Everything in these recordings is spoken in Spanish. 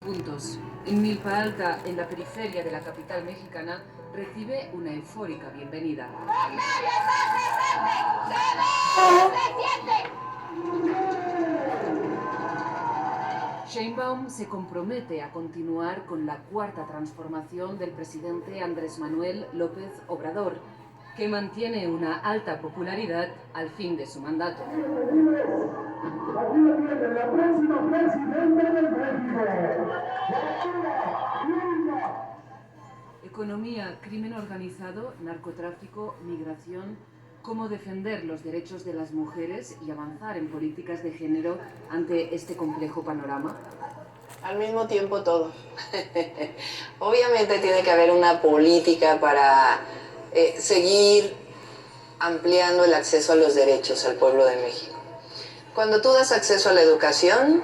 puntos. En Milpa Alta, en la periferia de la capital mexicana, recibe una eufórica bienvenida. Sheinbaum se compromete a continuar con la cuarta transformación del presidente Andrés Manuel López Obrador, que mantiene una alta popularidad al fin de su mandato. Aquí lo tiene la próxima presidenta del México. Economía, crimen organizado, narcotráfico, migración, cómo defender los derechos de las mujeres y avanzar en políticas de género ante este complejo panorama. Al mismo tiempo todo. Obviamente tiene que haber una política para seguir ampliando el acceso a los derechos al pueblo de México. Cuando tú das acceso a la educación,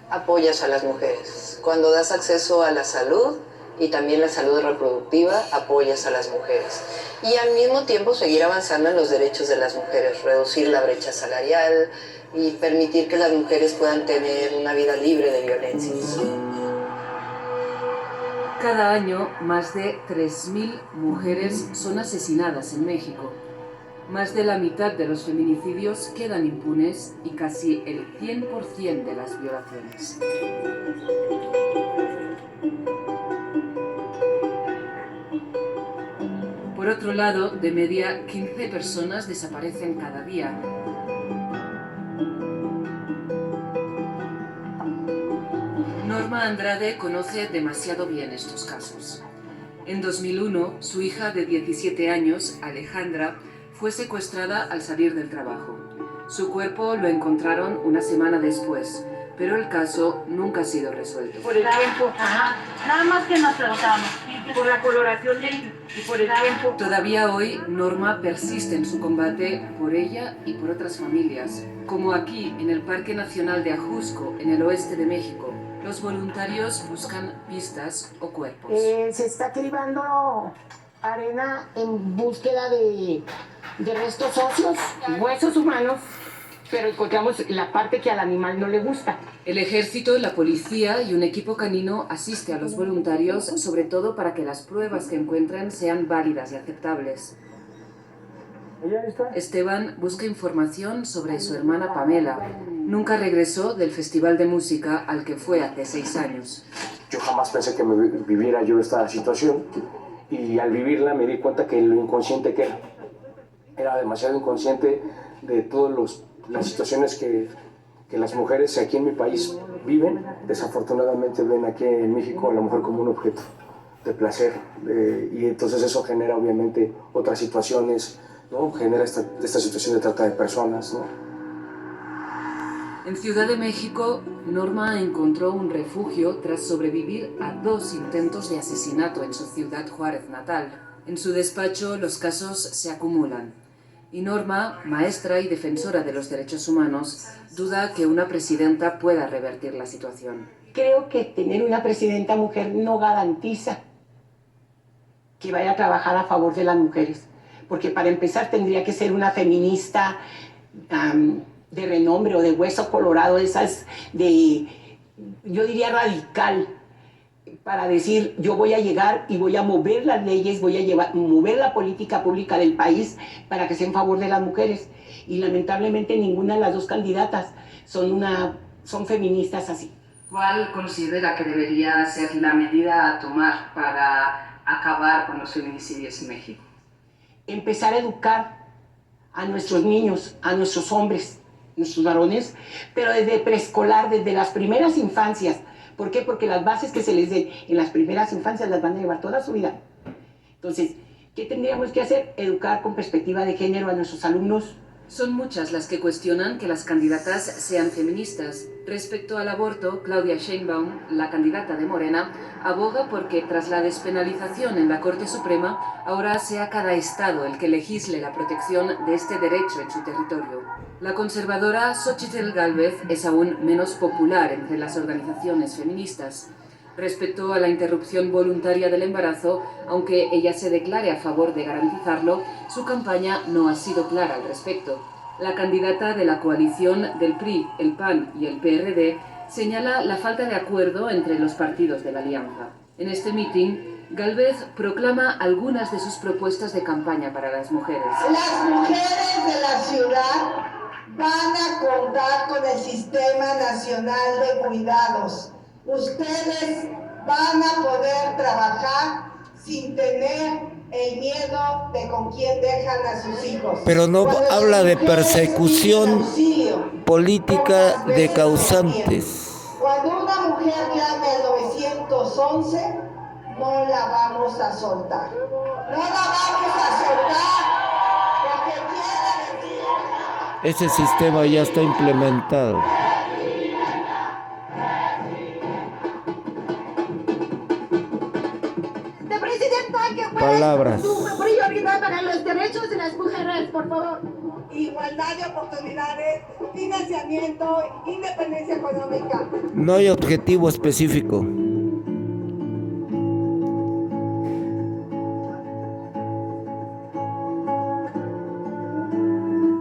apoyas a las mujeres. Cuando das acceso a la salud y también la salud reproductiva, apoyas a las mujeres. Y al mismo tiempo seguir avanzando en los derechos de las mujeres, reducir la brecha salarial y permitir que las mujeres puedan tener una vida libre de violencias. Cada año, más de 3.000 mujeres son asesinadas en México. Más de la mitad de los feminicidios quedan impunes y casi el 100% de las violaciones. Por otro lado, de media, 15 personas desaparecen cada día. Norma Andrade conoce demasiado bien estos casos. En 2001, su hija de 17 años, Alejandra, fue secuestrada al salir del trabajo. Su cuerpo lo encontraron una semana después, pero el caso nunca ha sido resuelto. Por el tiempo, nada más que nos preguntamos. Por la coloración y por el tiempo. Todavía hoy, Norma persiste en su combate por ella y por otras familias, como aquí, en el Parque Nacional de Ajusco, en el oeste de México. Los voluntarios buscan pistas o cuerpos. Se está cribando arena en búsqueda de restos óseos, huesos humanos, pero encontramos la parte que al animal no le gusta. El ejército, la policía y un equipo canino asiste a los voluntarios, sobre todo para que las pruebas que encuentren sean válidas y aceptables. Esteban busca información sobre su hermana Pamela. Nunca regresó del festival de música al que fue hace 6 años. Yo jamás pensé que viviera yo esta situación y al vivirla me di cuenta que lo inconsciente que era demasiado inconsciente de todas las situaciones que las mujeres aquí en mi país viven. Desafortunadamente ven aquí en México a la mujer como un objeto de placer y entonces eso genera obviamente otras situaciones, ¿no? Genera esta situación de trata de personas, ¿no? En Ciudad de México, Norma encontró un refugio tras sobrevivir a 2 intentos de asesinato en su ciudad Juárez natal. En su despacho los casos se acumulan. Y Norma, maestra y defensora de los derechos humanos, duda que una presidenta pueda revertir la situación. Creo que tener una presidenta mujer no garantiza que vaya a trabajar a favor de las mujeres. Porque para empezar tendría que ser una feminista de renombre o de hueso colorado, esas yo diría radical, para decir yo voy a llegar y voy a mover las leyes, voy a mover la política pública del país para que sea en favor de las mujeres. Y lamentablemente ninguna de las dos candidatas son feministas así. ¿Cuál considera que debería ser la medida a tomar para acabar con los feminicidios en México? Empezar a educar a nuestros niños, a nuestros hombres, nuestros varones, pero desde preescolar, desde las primeras infancias. ¿Por qué? Porque las bases que se les den en las primeras infancias las van a llevar toda su vida. Entonces, ¿qué tendríamos que hacer? Educar con perspectiva de género a nuestros alumnos. Son muchas las que cuestionan que las candidatas sean feministas. Respecto al aborto, Claudia Sheinbaum, la candidata de Morena, aboga porque tras la despenalización en la Corte Suprema, ahora sea cada estado el que legisle la protección de este derecho en su territorio. La conservadora Xóchitl Gálvez es aún menos popular entre las organizaciones feministas. Respecto a la interrupción voluntaria del embarazo, aunque ella se declare a favor de garantizarlo, su campaña no ha sido clara al respecto. La candidata de la coalición del PRI, el PAN y el PRD señala la falta de acuerdo entre los partidos de la alianza. En este mitin, Gálvez proclama algunas de sus propuestas de campaña para las mujeres. Las mujeres de la ciudad van a contar con el Sistema Nacional de Cuidados. Ustedes van a poder trabajar sin tener el miedo de con quién dejan a sus hijos. Pero no habla de persecución política de causantes. Cuando una mujer llame al 911, no la vamos a soltar. No la vamos a soltar porque quiere decir... Ese sistema ya está implementado. Palabras. Prioridad para los derechos de las mujeres, por favor. Igualdad de oportunidades, financiamiento, independencia económica. No hay objetivo específico.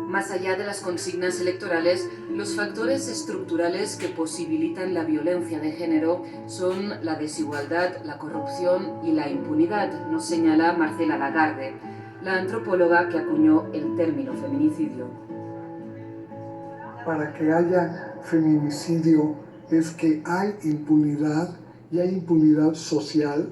Más allá de las consignas electorales, los factores estructurales que posibilitan la violencia de género son la desigualdad, la corrupción y la impunidad, nos señala Marcela Lagarde, la antropóloga que acuñó el término feminicidio. Para que haya feminicidio es que hay impunidad y hay impunidad social.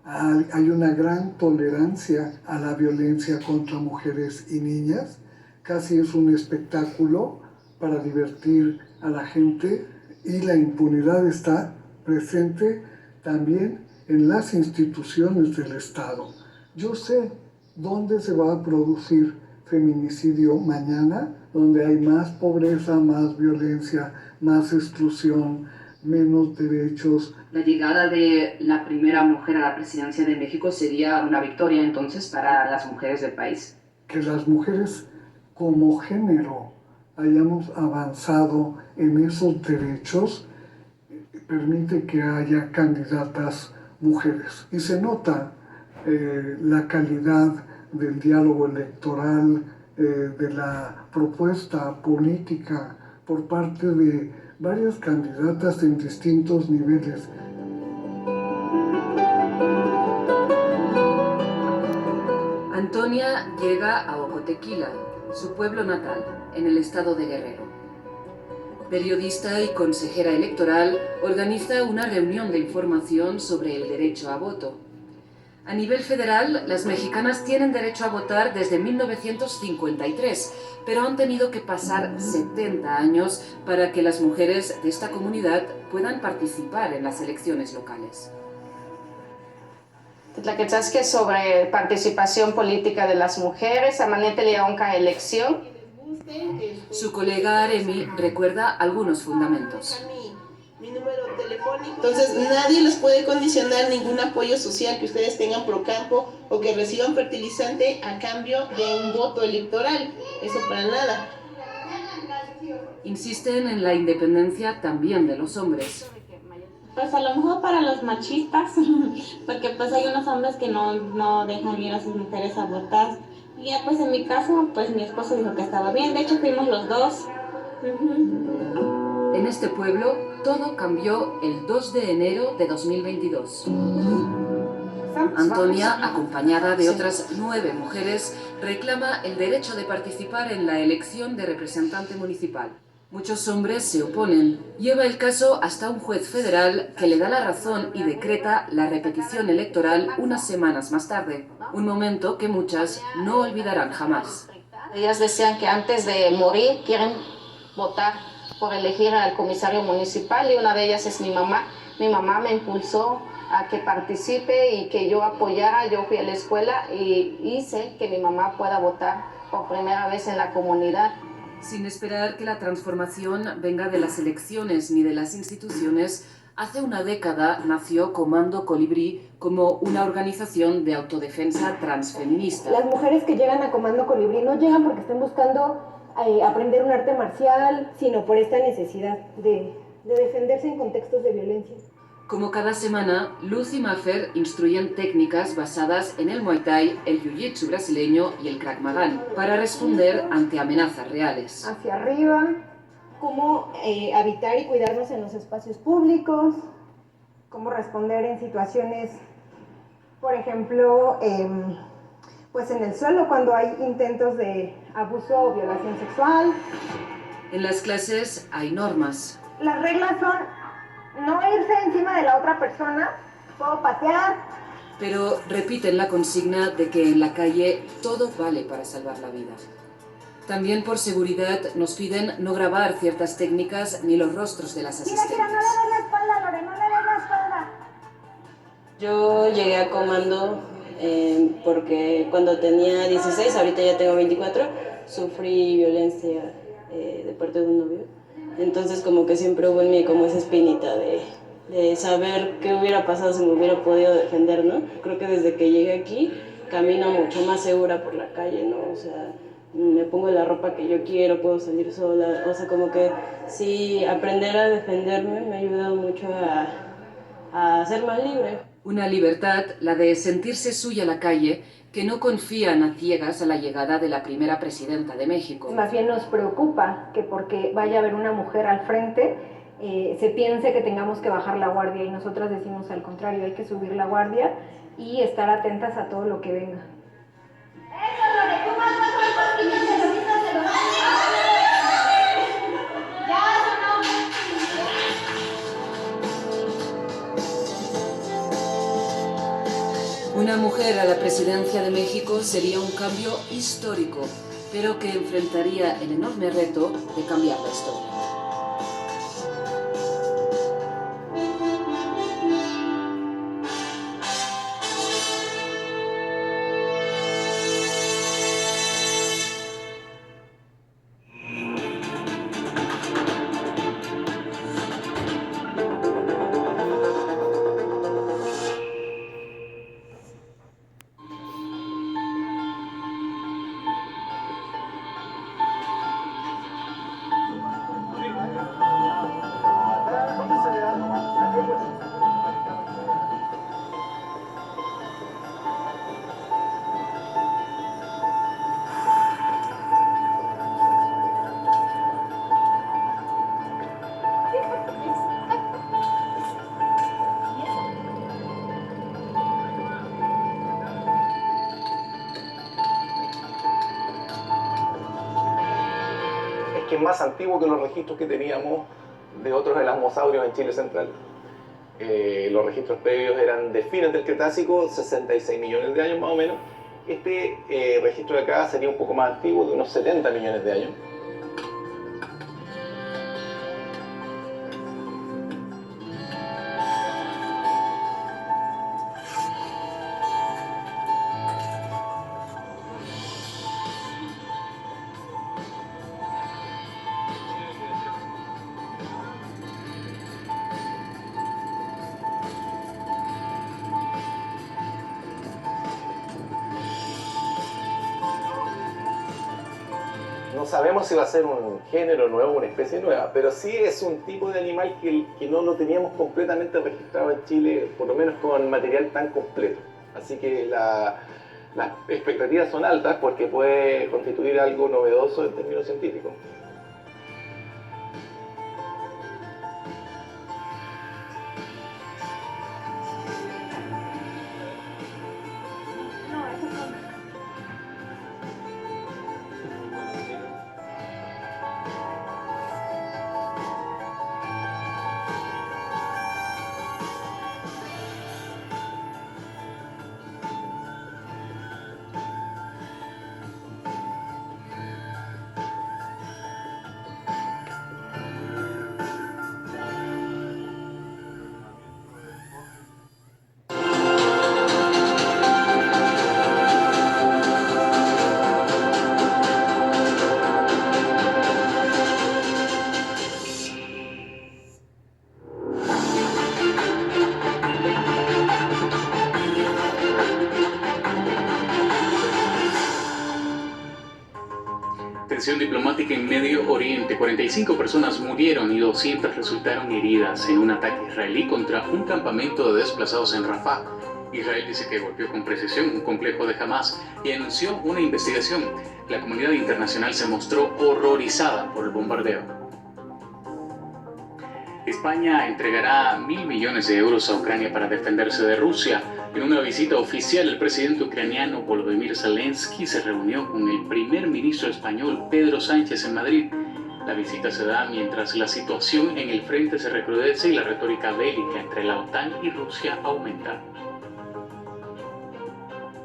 Hay una gran tolerancia a la violencia contra mujeres y niñas. Casi es un espectáculo para divertir a la gente y la impunidad está presente también en las instituciones del Estado. Yo sé dónde se va a producir feminicidio mañana, donde hay más pobreza, más violencia, más exclusión, menos derechos. La llegada de la primera mujer a la presidencia de México sería una victoria entonces para las mujeres del país. Que las mujeres como género hayamos avanzado en esos derechos permite que haya candidatas mujeres. Y se nota la calidad del diálogo electoral, de la propuesta política por parte de varias candidatas en distintos niveles. Antonia llega a Ocotequila, su pueblo natal, en el estado de Guerrero. Periodista y consejera electoral, organiza una reunión de información sobre el derecho a voto. A nivel federal, las mexicanas tienen derecho a votar desde 1953, pero han tenido que pasar 70 años para que las mujeres de esta comunidad puedan participar en las elecciones locales. Tlaquetzasque sobre participación política de las mujeres, amanete leonca elección. Su colega Aremi recuerda algunos fundamentos. Mi número telefónico. Entonces nadie les puede condicionar ningún apoyo social que ustedes tengan pro campo o que reciban fertilizante a cambio de un voto electoral. Eso para nada. Insisten en la independencia también de los hombres. Pues a lo mejor para los machistas, porque pues hay unos hombres que no dejan ir a sus mujeres a votar. Y ya pues en mi caso, pues mi esposo dijo que estaba bien, de hecho fuimos los dos. En este pueblo, todo cambió el 2 de enero de 2022. Antonia, acompañada de otras 9 mujeres, reclama el derecho de participar en la elección de representante municipal. Muchos hombres se oponen. Lleva el caso hasta un juez federal que le da la razón y decreta la repetición electoral unas semanas más tarde. Un momento que muchas no olvidarán jamás. Ellas decían que antes de morir quieren votar por elegir al comisario municipal y una de ellas es mi mamá. Mi mamá me impulsó a que participe y que yo apoyara. Yo fui a la escuela y hice que mi mamá pueda votar por primera vez en la comunidad. Sin esperar que la transformación venga de las elecciones ni de las instituciones, hace una década nació Comando Colibrí como una organización de autodefensa transfeminista. Las mujeres que llegan a Comando Colibrí no llegan porque estén buscando aprender un arte marcial, sino por esta necesidad de defenderse en contextos de violencia. Como cada semana, Luz y Mafer instruyen técnicas basadas en el Muay Thai, el Jiu-Jitsu brasileño y el Krav Maga para responder ante amenazas reales. Hacia arriba, cómo habitar y cuidarnos en los espacios públicos, cómo responder en situaciones, por ejemplo, pues en el suelo cuando hay intentos de abuso o violación sexual. En las clases hay normas. Las reglas son no irse encima de la otra persona, puedo patear. Pero repiten la consigna de que en la calle todo vale para salvar la vida. También por seguridad nos piden no grabar ciertas técnicas ni los rostros de las asistentes. Mira, no le des la espalda, Lore, no le des la espalda. Yo llegué a comando porque cuando tenía 16, ahorita ya tengo 24, sufrí violencia de parte de un novio. Entonces como que siempre hubo en mí como esa espinita de saber qué hubiera pasado si me hubiera podido defender, ¿no? Creo que desde que llegué aquí camino mucho más segura por la calle, ¿no? O sea, me pongo la ropa que yo quiero, puedo salir sola, o sea, como que sí, aprender a defenderme me ha ayudado mucho a ser más libre. Una libertad, la de sentirse suya la calle, que no confían a ciegas a la llegada de la primera presidenta de México. Más bien nos preocupa que porque vaya a haber una mujer al frente, se piense que tengamos que bajar la guardia, y nosotras decimos al contrario, hay que subir la guardia y estar atentas a todo lo que venga. ¡Eso, Lore! ¡Tú más fuerte que yo te lo quitas de los años! ¡Ya, no! Una mujer a la presidencia de México sería un cambio histórico, pero que enfrentaría el enorme reto de cambiar la historia. Que es más antiguo que los registros que teníamos de otros elasmosaurios en Chile central. Los registros previos eran de fines del Cretácico, 66 millones de años más o menos. Este registro de acá sería un poco más antiguo, de unos 70 millones de años. No sabemos si va a ser un género nuevo, una especie nueva, pero sí es un tipo de animal que no lo teníamos completamente registrado en Chile, por lo menos con material tan completo. Así que las expectativas son altas porque puede constituir algo novedoso en términos científicos. Tensión diplomática en Medio Oriente. 45 personas murieron y 200 resultaron heridas en un ataque israelí contra un campamento de desplazados en Rafah. Israel dice que golpeó con precisión un complejo de Hamas y anunció una investigación. La comunidad internacional se mostró horrorizada por el bombardeo. España entregará 1.000 millones de euros a Ucrania para defenderse de Rusia. En una visita oficial, el presidente ucraniano Volodymyr Zelensky se reunió con el primer ministro español Pedro Sánchez en Madrid. La visita se da mientras la situación en el frente se recrudece y la retórica bélica entre la OTAN y Rusia aumenta.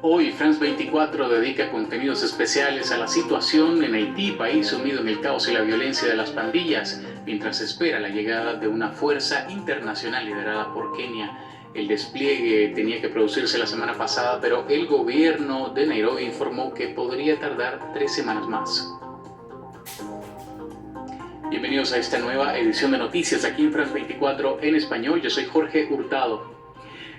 Hoy, France 24 dedica contenidos especiales a la situación en Haití, país sumido en el caos y la violencia de las pandillas, mientras se espera la llegada de una fuerza internacional liderada por Kenia. El despliegue tenía que producirse la semana pasada, pero el gobierno de Nairobi informó que podría tardar 3 semanas más. Bienvenidos a esta nueva edición de noticias aquí en France 24 en español. Yo soy Jorge Hurtado.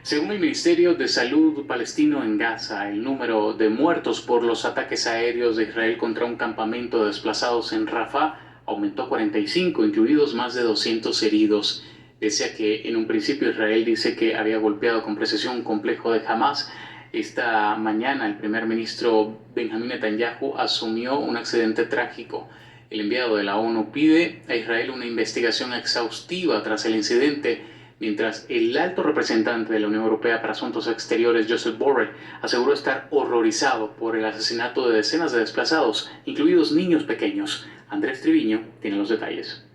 Según el Ministerio de Salud palestino en Gaza, el número de muertos por los ataques aéreos de Israel contra un campamento de desplazados en Rafah aumentó a 45, incluidos más de 200 heridos. Pese a que en un principio Israel dice que había golpeado con precisión un complejo de Hamas, esta mañana el primer ministro Benjamin Netanyahu asumió un accidente trágico. El enviado de la ONU pide a Israel una investigación exhaustiva tras el incidente, mientras el alto representante de la Unión Europea para Asuntos Exteriores, Josep Borrell, aseguró estar horrorizado por el asesinato de decenas de desplazados, incluidos niños pequeños. Andrés Triviño tiene los detalles.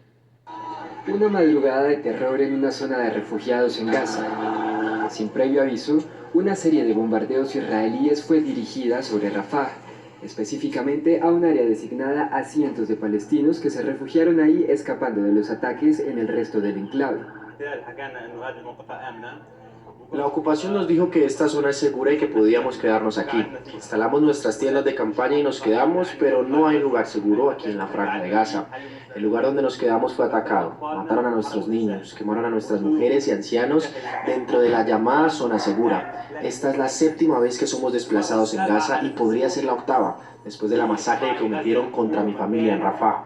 Una madrugada de terror en una zona de refugiados en Gaza. Sin previo aviso, una serie de bombardeos israelíes fue dirigida sobre Rafah, específicamente a un área designada a cientos de palestinos que se refugiaron ahí escapando de los ataques en el resto del enclave. La ocupación nos dijo que esta zona es segura y que podíamos quedarnos aquí. Instalamos nuestras tiendas de campaña y nos quedamos, pero no hay lugar seguro aquí en la franja de Gaza. El lugar donde nos quedamos fue atacado. Mataron a nuestros niños, quemaron a nuestras mujeres y ancianos dentro de la llamada zona segura. Esta es la 7ª vez que somos desplazados en Gaza y podría ser la 8ª, después de la masacre que cometieron contra mi familia en Rafah.